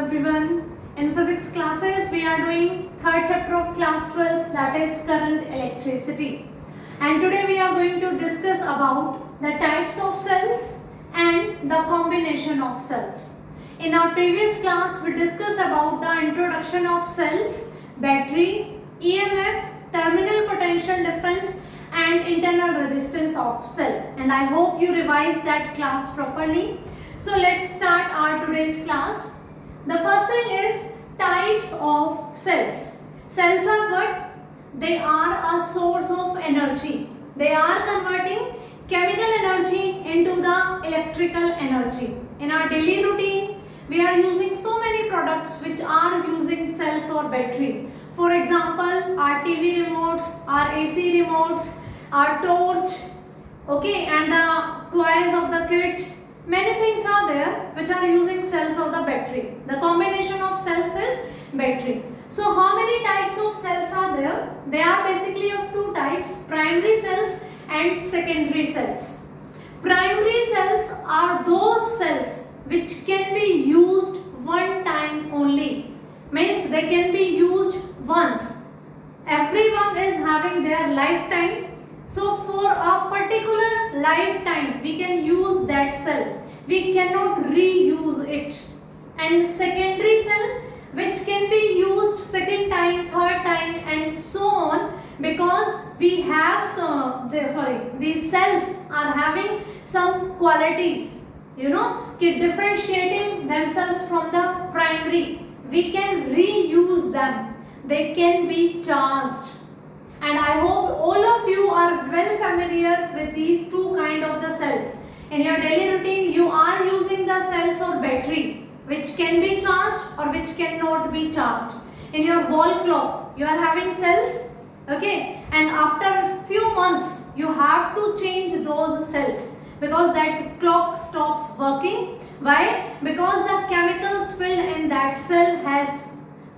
everyone. In physics classes, we are doing third chapter of class 12, that is current electricity. And today we are going to discuss about the types of cells and the combination of cells. In our previous class, we discussed about the introduction of cells, battery, EMF, terminal potential difference and internal resistance of cell. And I hope you revised that class properly. So let's start our today's class. The first thing is types of cells. Cells are what? They are a source of energy. They are converting chemical energy into the electrical energy. In our daily routine, we are using so many products which are using cells or battery. For example, our TV remotes, our AC remotes, our torch, okay, and the toys of the kids. Many things are there which are using cells or the battery. The combination of cells is battery. So how many types of cells are there? They are basically of two types, primary cells and secondary cells. Primary cells are those cells which can be used one time only. Means they can be used once. Everyone is having their lifetime. So for a particular lifetime, we can use that cell. We cannot reuse it. And secondary cell, which can be used second time, third time and so on, because we have these cells are having some qualities, differentiating themselves from the primary. We can reuse them. They can be charged. And I hope all of you are well familiar with these two kind of the cells. In your daily routine, you are using the cells or battery which can be charged or which cannot be charged. In your wall clock, you are having cells, okay, and after few months, you have to change those cells because that clock stops working. Why? Because the chemicals filled in that cell has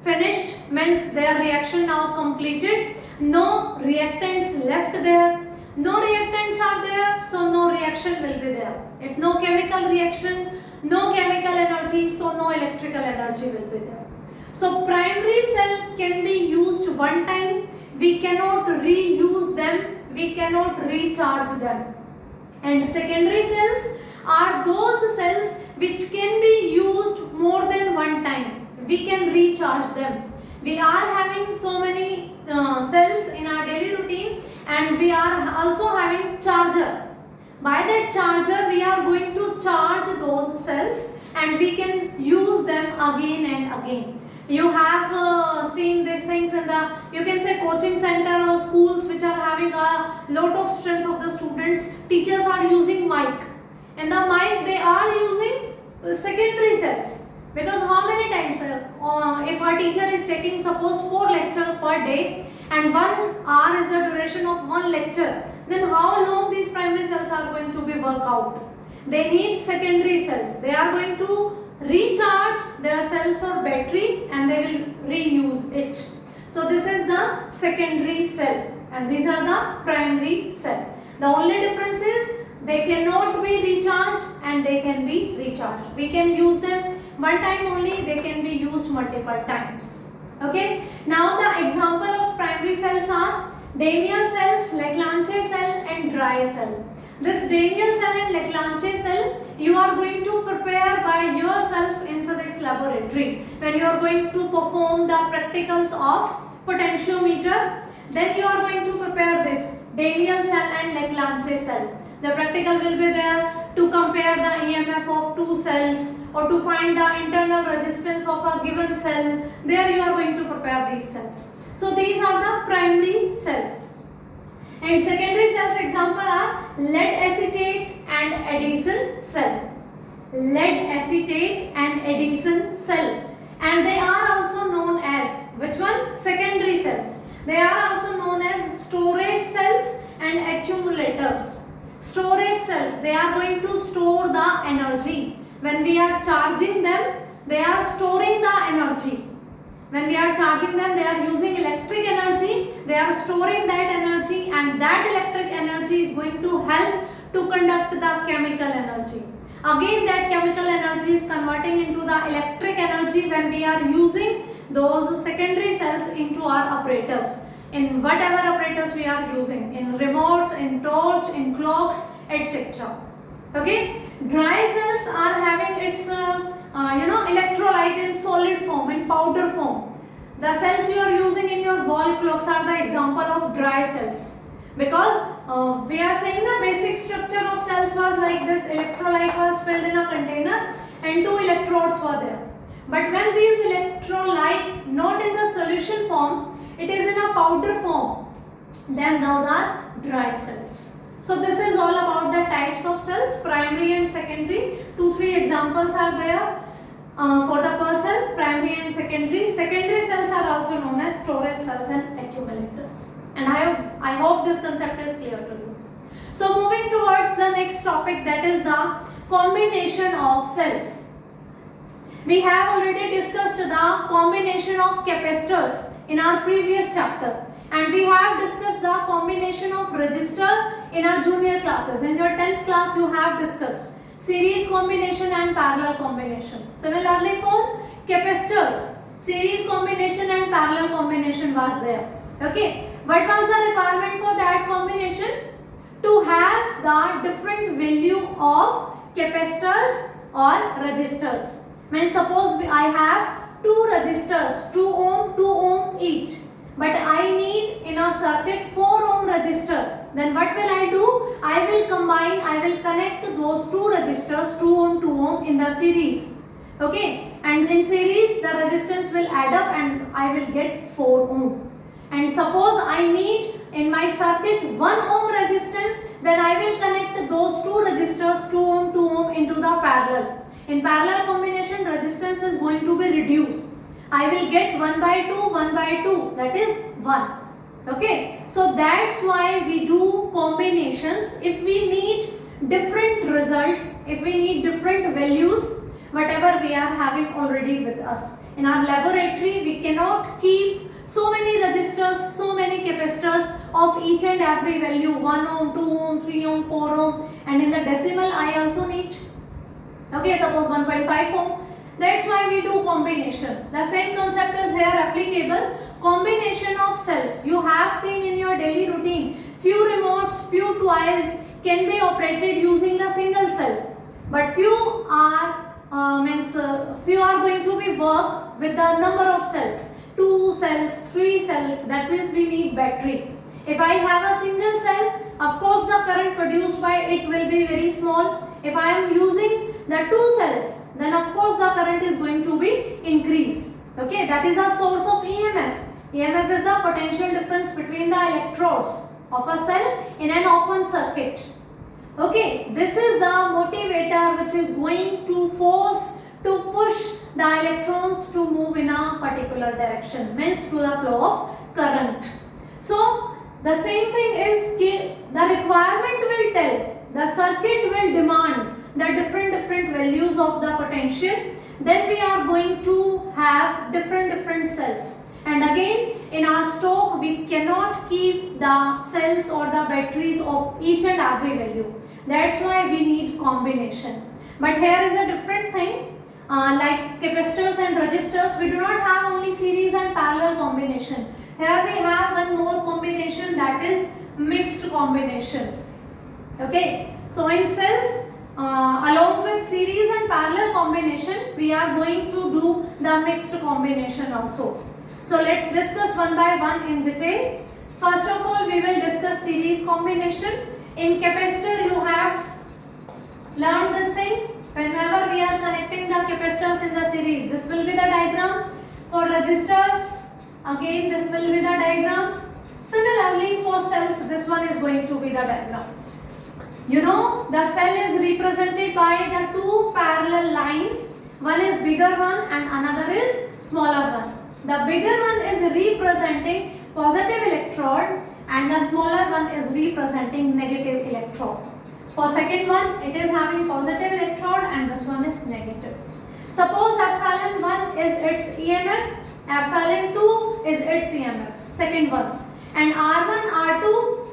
finished, means their reaction now completed. No reactants left there. No reactants are there, so no reaction will be there. If no chemical reaction, no chemical energy, so no electrical energy will be there. So primary cell can be used one time. We cannot reuse them. We cannot recharge them. And secondary cells are those cells which can be used more than one time. We can recharge them. We are having so many cells in our daily routine, and we are also having charger. By that charger, we are going to charge those cells and we can use them again and again. You have seen these things in the, you can say, coaching center or schools which are having a lot of strength of the students. Teachers are using mic. In the mic, they are using secondary cells. Because how many times, if our teacher is taking suppose 4 lectures per day and 1 hour is the duration of one lecture, then how long these primary cells are going to be worked out? They need secondary cells. They are going to recharge their cells or battery and they will reuse it. So this is the secondary cell and these are the primary cell. The only difference is they cannot be recharged and they can be recharged. We can use them one time only, they can be used multiple times. Okay. Now the example of primary cells are Daniell cells, Leclanché cell and Dry cell. This Daniell cell and Leclanché cell you are going to prepare by yourself in physics laboratory. When you are going to perform the practicals of potentiometer, then you are going to prepare this Daniell cell and Leclanché cell. The practical will be there to compare the EMF of two cells or to find the internal resistance of a given cell. There you are going to prepare these cells. So these are the primary cells. And secondary cells example are lead acetate and Edison cell. Lead acetate and Edison cell. And they are also known as, which one? Secondary cells. They are also known as storage cells and accumulators. Storage cells, they are going to store the energy. When we are charging them, they are storing the energy. When we are charging them, they are using electric energy. They are storing that energy and that electric energy is going to help to conduct the chemical energy. Again, that chemical energy is converting into the electric energy when we are using those secondary cells into our apparatus, in whatever apparatus we are using, in remotes, in torch, in clocks, etc. Okay, dry cells are having its electrolyte in solid form, in powder form. The cells you are using in your wall clocks are the example of dry cells, because we are saying the basic structure of cells was like this. Electrolyte was filled in a container and two electrodes were there. But when these electrolyte not in the solution form, it is in a powder form, then those are dry cells. So this is all about the types of cells, primary and secondary. 2-3 examples are there for the person, primary and secondary. Secondary cells are also known as storage cells and accumulators. And I hope this concept is clear to you. So moving towards the next topic, that is the combination of cells. We have already discussed the combination of capacitors in our previous chapter, and we have discussed the combination of resistor in our junior classes. In your 10th class you have discussed series combination and parallel combination. Similarly for capacitors, series combination and parallel combination was there. Okay, what was the requirement for that combination? To have the different value of capacitors or resistors. Means suppose I have two resistors, 2 ohm, 2 ohm each, but I need in a circuit 4 ohm resistor. Then what will I do? I will connect those two resistors, 2 ohm, 2 ohm in the series. Okay, and in series the resistance will add up and I will get 4 ohm. And suppose I need in my circuit 1 ohm resistance, then I will connect those two resistors, 2 ohm, 2 ohm into the parallel. In parallel combination, resistance is going to be reduced. I will get 1/2, 1/2, that is 1. Okay, so that's why we do combinations. If we need different results, if we need different values, whatever we are having already with us. In our laboratory, we cannot keep so many resistors, so many capacitors of each and every value, 1 ohm, 2 ohm, 3 ohm, 4 ohm, and in the decimal I also need. Okay, suppose 1.5 ohm. That's why we do combination. The same concept is here applicable. Combination of cells. You have seen in your daily routine, few remotes, few toys can be operated using a single cell, but few are going to be work with the number of cells. 2 cells, 3 cells, that means we need battery. If I have a single cell, of course the current produced by it will be very small. If I am using the 2 cells, then of course the current is going to be increased. Okay, that is a source of EMF. EMF is the potential difference between the electrodes of a cell in an open circuit. Okay, this is the motivator which is going to force to push the electrons to move in a particular direction, means to the flow of current. So the same thing is the requirement will tell, the circuit will demand the different values of the potential. Then we are going to have different cells. And again, in our stock we cannot keep the cells or the batteries of each and every value. That's why we need combination. But here is a different thing. Like capacitors and resistors, we do not have only series and parallel combination. Here we have one more combination, that is mixed combination. Okay, so in cells, along with series and parallel combination, we are going to do the mixed combination also. So let's discuss one by one in detail. First of all, we will discuss series combination. In capacitor, you have learned this thing. Whenever we are connecting the capacitors in the series, this will be the diagram. For resistors, again this will be the diagram. Similarly for cells, this one is going to be the diagram. You know, the cell is represented by the 2 parallel lines. One is bigger one and another is smaller one. The bigger one is representing positive electrode and the smaller one is representing negative electrode. For second one, it is having positive electrode and this one is negative. Suppose epsilon 1 is its EMF, epsilon 2 is its EMF, second ones. And R1, R2,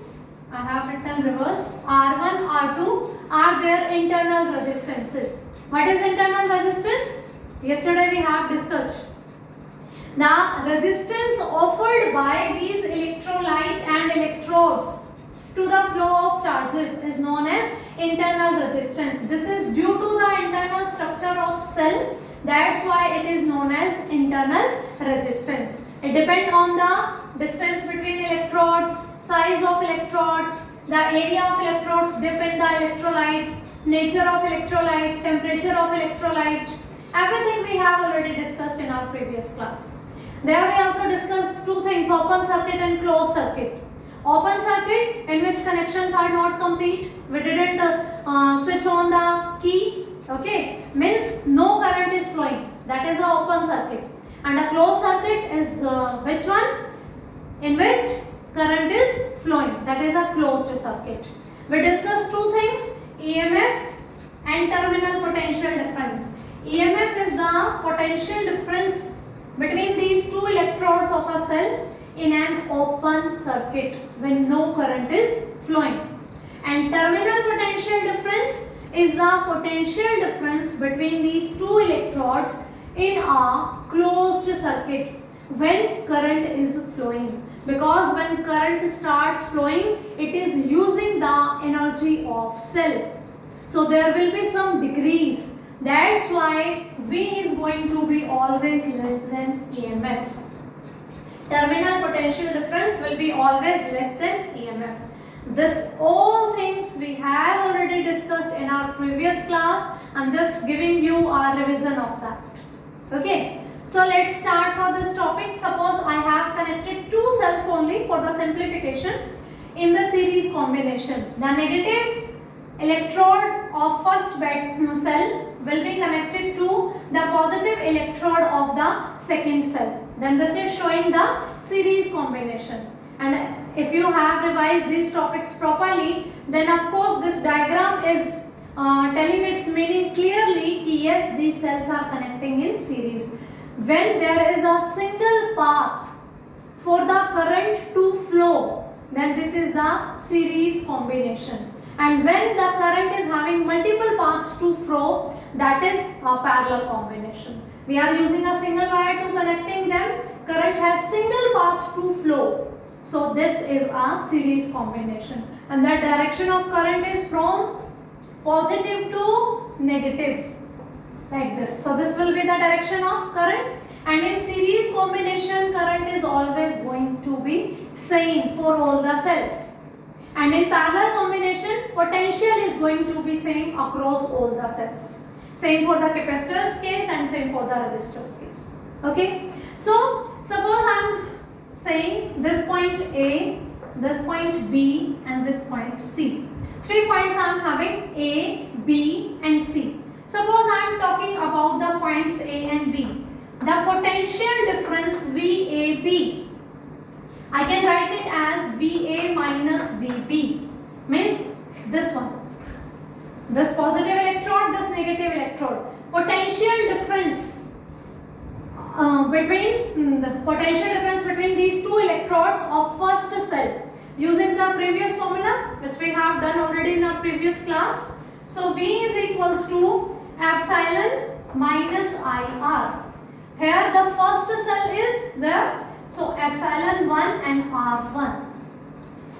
I have written reverse, R1, R2 are their internal resistances. What is internal resistance? Yesterday we have discussed. The resistance offered by these electrolyte and electrodes to the flow of charges is known as internal resistance. This is due to the internal structure of cell. That's why it is known as internal resistance. It depends on the distance between electrodes, size of electrodes, the area of electrodes, depend the electrolyte, nature of electrolyte, temperature of electrolyte. Everything we have already discussed in our previous class. There we also discussed two things, open circuit and closed circuit. Open circuit in which connections are not complete, we didn't switch on the key, okay, means no current is flowing, that is an open circuit. And a closed circuit is which one? In which current is flowing, that is a closed circuit. We discussed two things, EMF and terminal potential difference. EMF is the potential difference between these two electrodes of a cell in an open circuit when no current is flowing. And terminal potential difference is the potential difference between these two electrodes in a closed circuit when current is flowing. Because when current starts flowing, it is using the energy of cell. So there will be some degrees. That's why V is going to be always less than EMF. Terminal potential difference will be always less than EMF. This all things we have already discussed in our previous class. I'm just giving you a revision of that. Okay. So let's start for this topic. Suppose I have connected two cells only for the simplification in the series combination. The negative electrode of first cell will be connected to the positive electrode of the second cell. Then this is showing the series combination. And if you have revised these topics properly, then of course this diagram is telling its meaning clearly. Yes, these cells are connecting in series. When there is a single path for the current to flow, then this is the series combination. And when the current is having multiple paths to flow, that is a parallel combination. We are using a single wire to connecting them. Current has single path to flow. So this is a series combination. And the direction of current is from positive to negative. Like this. So this will be the direction of current. And in series combination, current is always going to be same for all the cells. And in parallel combination, potential is going to be same across all the cells. Same for the capacitors case and same for the resistors case. Okay. So suppose I am saying this point A, this point B and this point C. 3 points I am having A, B and C. Suppose I am talking about the points A and B. The potential difference VAB, I can write it as VA minus VB, means this one. This positive electrode, this negative electrode. Potential difference between these two electrodes of first cell using the previous formula which we have done already in our previous class. So V is equals to epsilon minus IR. Here the first cell is there, so epsilon 1 and R1.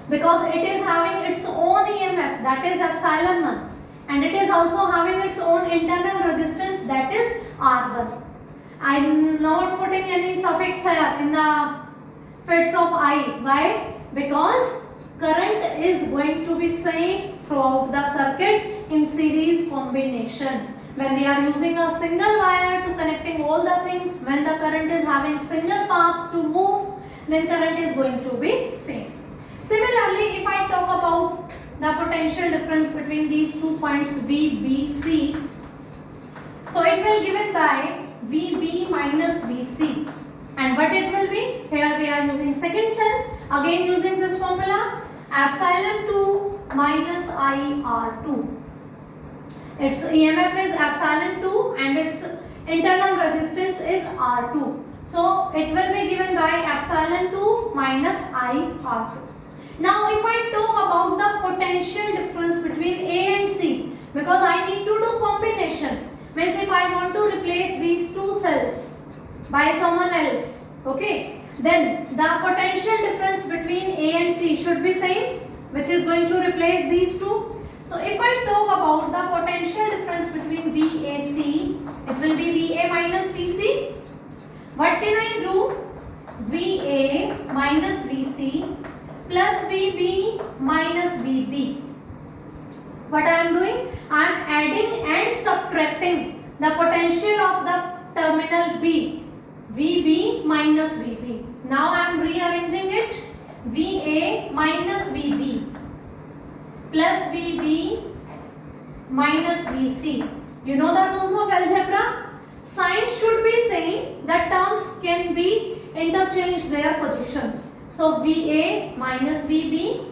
Because it is having its own EMF, that is epsilon 1, and it is also having its own internal resistance, that is R1. I am not putting any suffix here in the fits of I. Why? Because current is going to be same throughout the circuit in series combination. When we are using a single wire to connecting all the things, when the current is having single path to move, then current is going to be same. Similarly, if I talk about the potential difference between these 2 points V, B, C, so it will given by VB minus VC. And what it will be? Here we are using second cell, again using this formula, epsilon 2 minus IR2. Its EMF is epsilon 2 and its internal resistance is R2. So it will be given by epsilon 2 minus IR2. Now if I talk about the potential difference between A and C, because I need to do combination, means if I want to replace these two cells by someone else, okay, then the potential difference between A and C should be same, which is going to replace these two. So if I talk about the potential difference between VAC, it will be VA minus VC. What can I do? VA minus VC plus VB minus VB. What I am doing? I am adding and subtracting the potential of the terminal B, VB minus VB. Now I am rearranging it. VA minus VB plus VB minus VC. You know the rules of algebra? Signs should be same. The terms can be interchanged their positions. So VA minus VB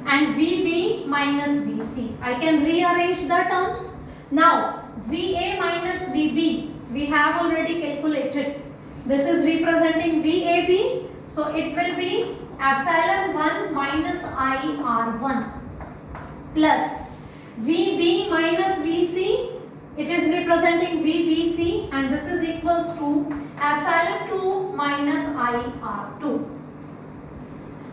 and VB minus VC. I can rearrange the terms. Now VA minus VB we have already calculated. This is representing VAB. So it will be epsilon 1 minus IR1 plus VB minus VC. It is representing VBC and this is equals to epsilon 2 minus IR2.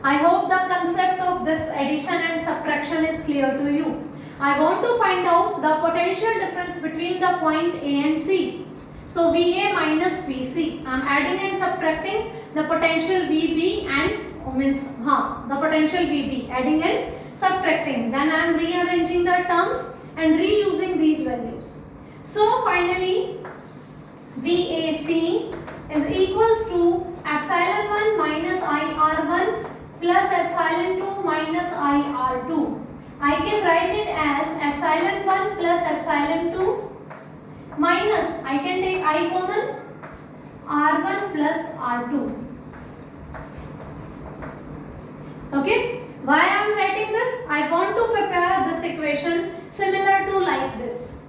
I hope the concept of this addition and subtraction is clear to you. I want to find out the potential difference between the point A and C. So VA minus VC. I am adding and subtracting the potential VB and the potential VB, adding and subtracting. Then I am rearranging the terms and reusing these values. So finally VAC is equals to epsilon 1 minus IR1 plus epsilon 2 minus IR2. I can write it as epsilon 1 plus epsilon 2 minus, I can take I common, R1 plus R2. Okay, why I am writing this? I want to prepare this equation similar to like this.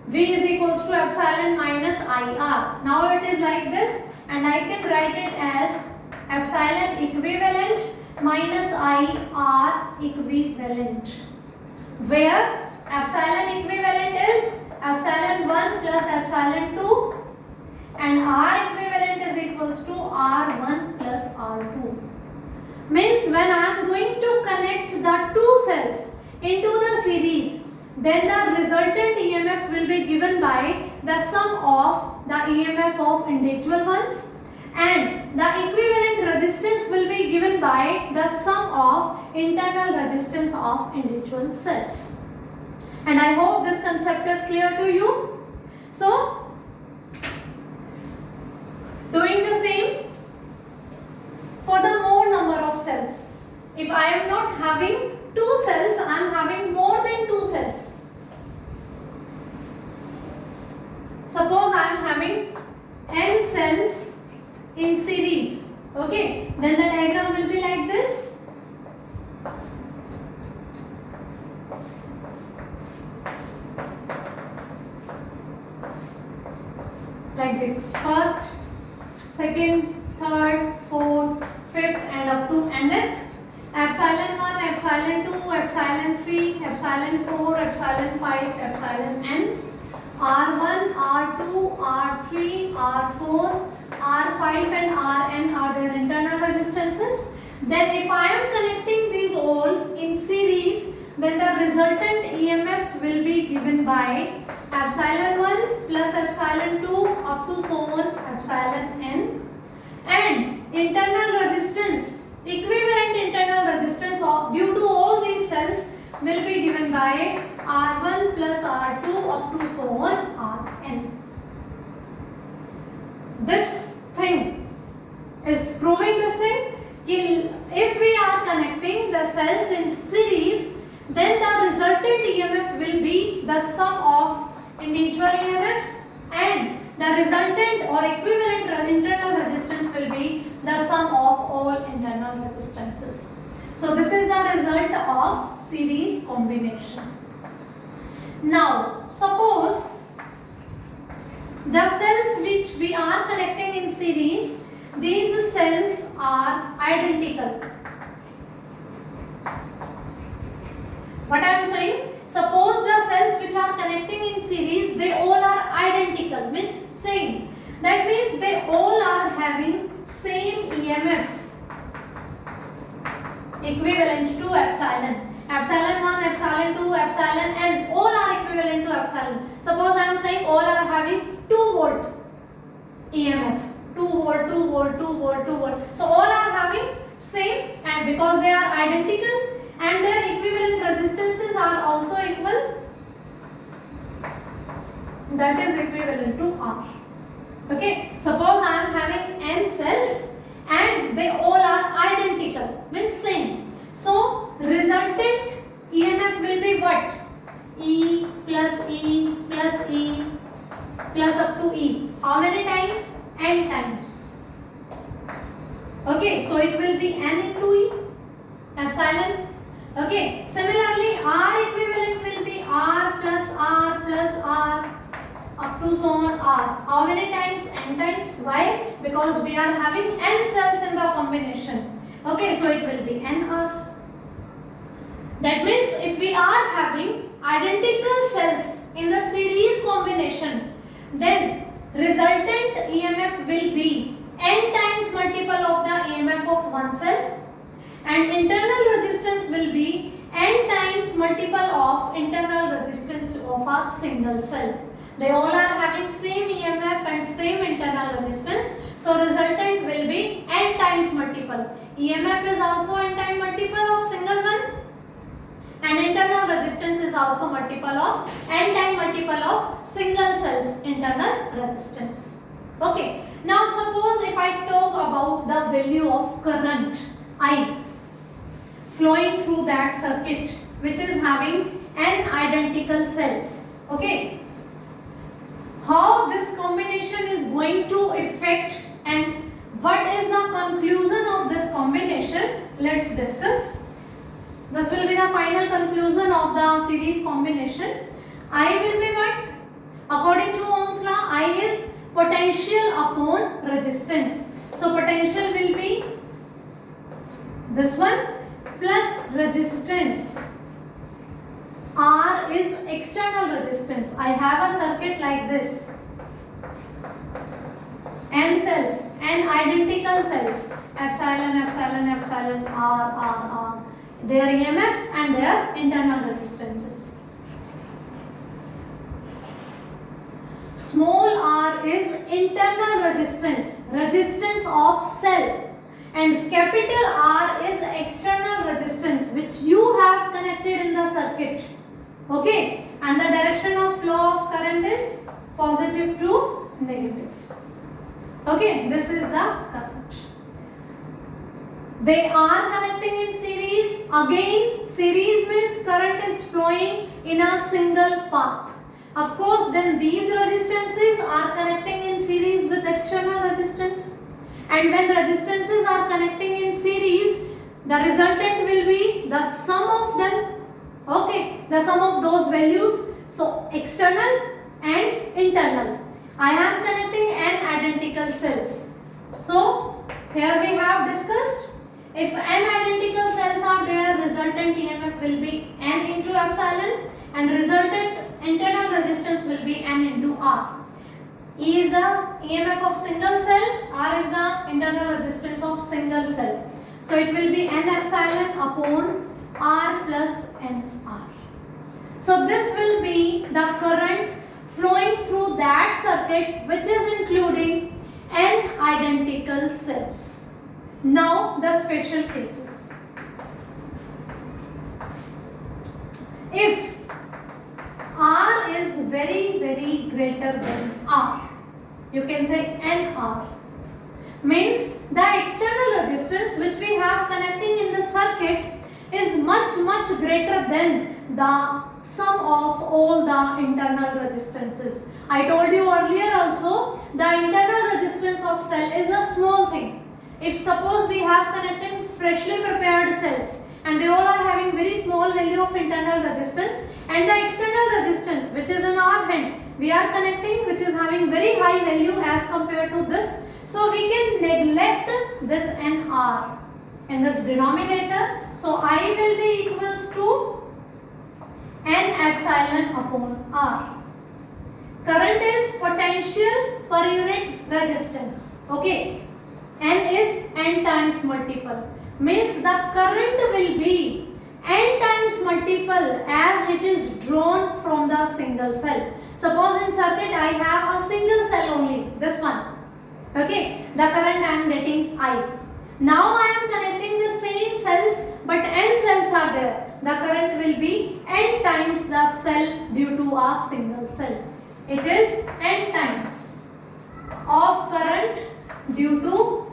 V is equals to epsilon minus IR. Now it is like this and I can write it as epsilon equivalent minus IR equivalent, where epsilon equivalent is epsilon 1 plus epsilon 2 and R equivalent is equals to R1 plus R2. Means when I am going to connect the two cells into the series, then the resultant EMF will be given by the sum of the EMF of individual ones and the equivalent resistance will be given by the sum of internal resistance of individual cells. And I hope this concept is clear to you. So, doing the same for the more number of cells. If I am not having two cells, I am having more than two cells. Suppose I am having n cells in series. Okay, then the diagram will be like this. Like this, first, second, third, fourth, fifth and up to nth. Epsilon 1, epsilon 2, epsilon 3, epsilon 4, epsilon 5, epsilon n. R1, R2, R3, R4, R5 and Rn are their internal resistances. Then if I am connecting these all in series, then the resultant EMF will be given by epsilon 1 plus epsilon 2 up to so on epsilon n, and internal resistance, equivalent internal resistance of due to all these cells will be given by R1 plus R2 up to so on Rn. This thing is proving this thing. If we are connecting the cells in series, then the resultant EMF will be the sum of individual EMFs and the resultant or equivalent internal resistance will be the sum of all internal resistances. So this is the result of series combination. Now suppose the cells which we are connecting in series, these cells are identical. EMF equivalent to epsilon. Epsilon 1, epsilon 2, epsilon n, all are equivalent to epsilon. Suppose I am saying all are having 2 volt EMF, 2 volt, 2 volt, 2 volt, 2 volt. So all are having same, and because they are identical and their equivalent resistances are also equal, that is equivalent to R. Okay, suppose I am having n cells and they all are identical, means same. So resultant EMF will be what? E plus E plus E plus up to E. How many times? N times. Okay, so it will be N into E, epsilon. Okay, similarly R equivalent will be R plus R up to so on R. How many times? N times. Why? Because we are having N cells in the combination. Okay, so it will be NR. That means if we are having identical cells in the series combination, then resultant EMF will be N times multiple of the EMF of one cell, and internal resistance will be N times multiple of internal resistance of a single cell. They all are having same EMF and same internal resistance, so resultant will be N times multiple. EMF is also N times multiple of single one, and internal resistance is also multiple of N times multiple of single cells internal resistance. Okay, now suppose if I talk about the value of current I flowing through that circuit which is having N identical cells. Okay, how this combination is going to affect and what is the conclusion of this combination, let's discuss. This will be the final conclusion of the series combination. I will be what? According to Ohm's law, I is potential upon resistance. So potential will be this one plus resistance. R is external resistance. I have a circuit like this. N cells, N identical cells. Epsilon, epsilon, epsilon, R. Their EMFs and their internal resistances. Small r is internal resistance, resistance of cell, and capital R is external resistance which you have connected in the circuit. Okay, and the direction of flow of current is positive to negative. Okay, this is the current. They are connecting in series. Again, series means current is flowing in a single path. Of course, then these resistances are connecting in series with external resistance. And when resistances are connecting in series, the resultant will be the sum of them. Okay, the sum of those values. So, external and internal. I am connecting N identical cells. So, here we have discussed, if N identical cells are there, resultant EMF will be N into epsilon and resultant internal resistance will be N into R. E is the EMF of single cell, R is the internal resistance of single cell. So it will be N epsilon upon R plus N R. So this will be the current flowing through that circuit which is including N identical cells. Now the special cases. If R is very greater than R, you can say NR, means the external resistance which we have connecting in the circuit is much greater than the sum of all the internal resistances. I told you earlier also, the internal resistance of cell is a small thing. If suppose we have connecting freshly prepared cells and they all are having very small value of internal resistance, and the external resistance which is in our hand we are connecting which is having very high value as compared to this, so we can neglect this NR in this denominator. So I will be equals to N epsilon upon R. Current is potential per unit resistance. Okay, N is n times multiple. Means the current will be n times multiple as it is drawn from the single cell. Suppose in circuit I have a single cell only, this one. Okay, the current I am getting I. Now I am connecting the same cells but n cells are there. The current will be n times the cell due to a single cell. It is n times of current due to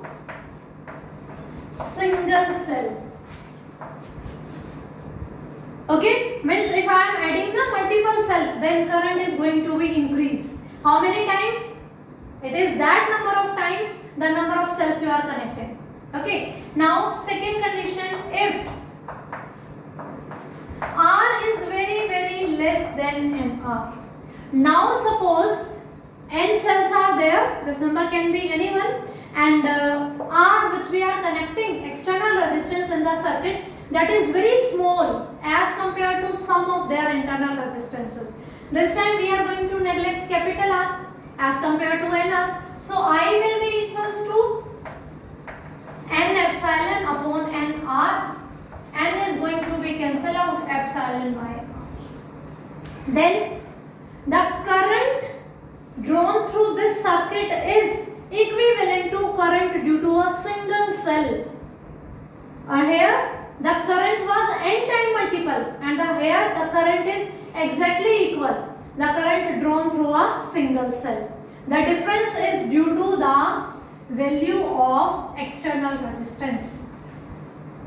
single cell. Okay, means if I am adding the multiple cells, then current is going to be increased. How many times? It is that number of times the number of cells you are connected. Okay, now second condition, if R is very less than NR. Now suppose n cells are there, this number can be anyone, and R which we are connecting external resistance in the circuit, that is very small as compared to some of their internal resistances. This time we are going to neglect capital R as compared to NR. So I will be equals to n epsilon upon NR. N is going to be cancelled out, epsilon by R. Then the current drawn through this circuit is equivalent to current due to a single cell. Here the current was n time multiple and here the current is exactly equal. The current drawn through a single cell. The difference is due to the value of external resistance.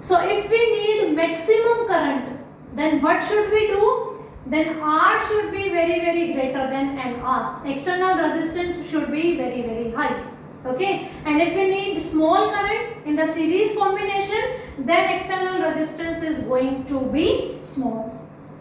So if we need maximum current, then what should we do? Then R should be very greater than NR. External resistance should be very high. Okay, and if we need small current in the series combination, then external resistance is going to be small.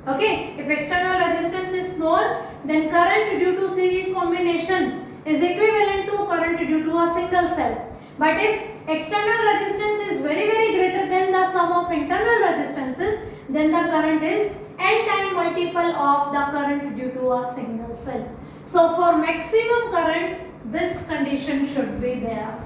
Okay, if external resistance is small, then current due to series combination is equivalent to current due to a single cell. But if external resistance is very greater than the sum of internal resistances, then the current is n time multiple of the current due to a single cell. So for maximum current, this condition should be there.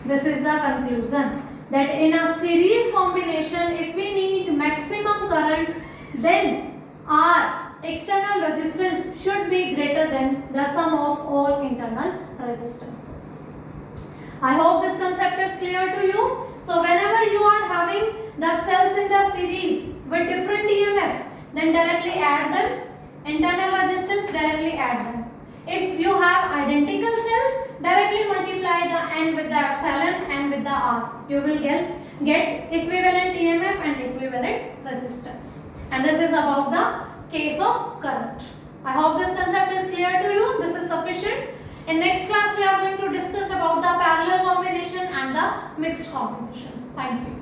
This is the conclusion, that in a series combination, if we need maximum current, then our external resistance should be greater than the sum of all internal resistances. I hope this concept is clear to you. So whenever you are having the cells in the series with different EMF, then directly add them. Internal resistance, directly add them. If you have identical cells, directly multiply the N with the epsilon and with the R. You will get equivalent EMF and equivalent resistance. And this is about the case of current. I hope this concept is clear to you. This is sufficient. In next class, we are going to discuss about the parallel combination and the mixed combination. Thank you.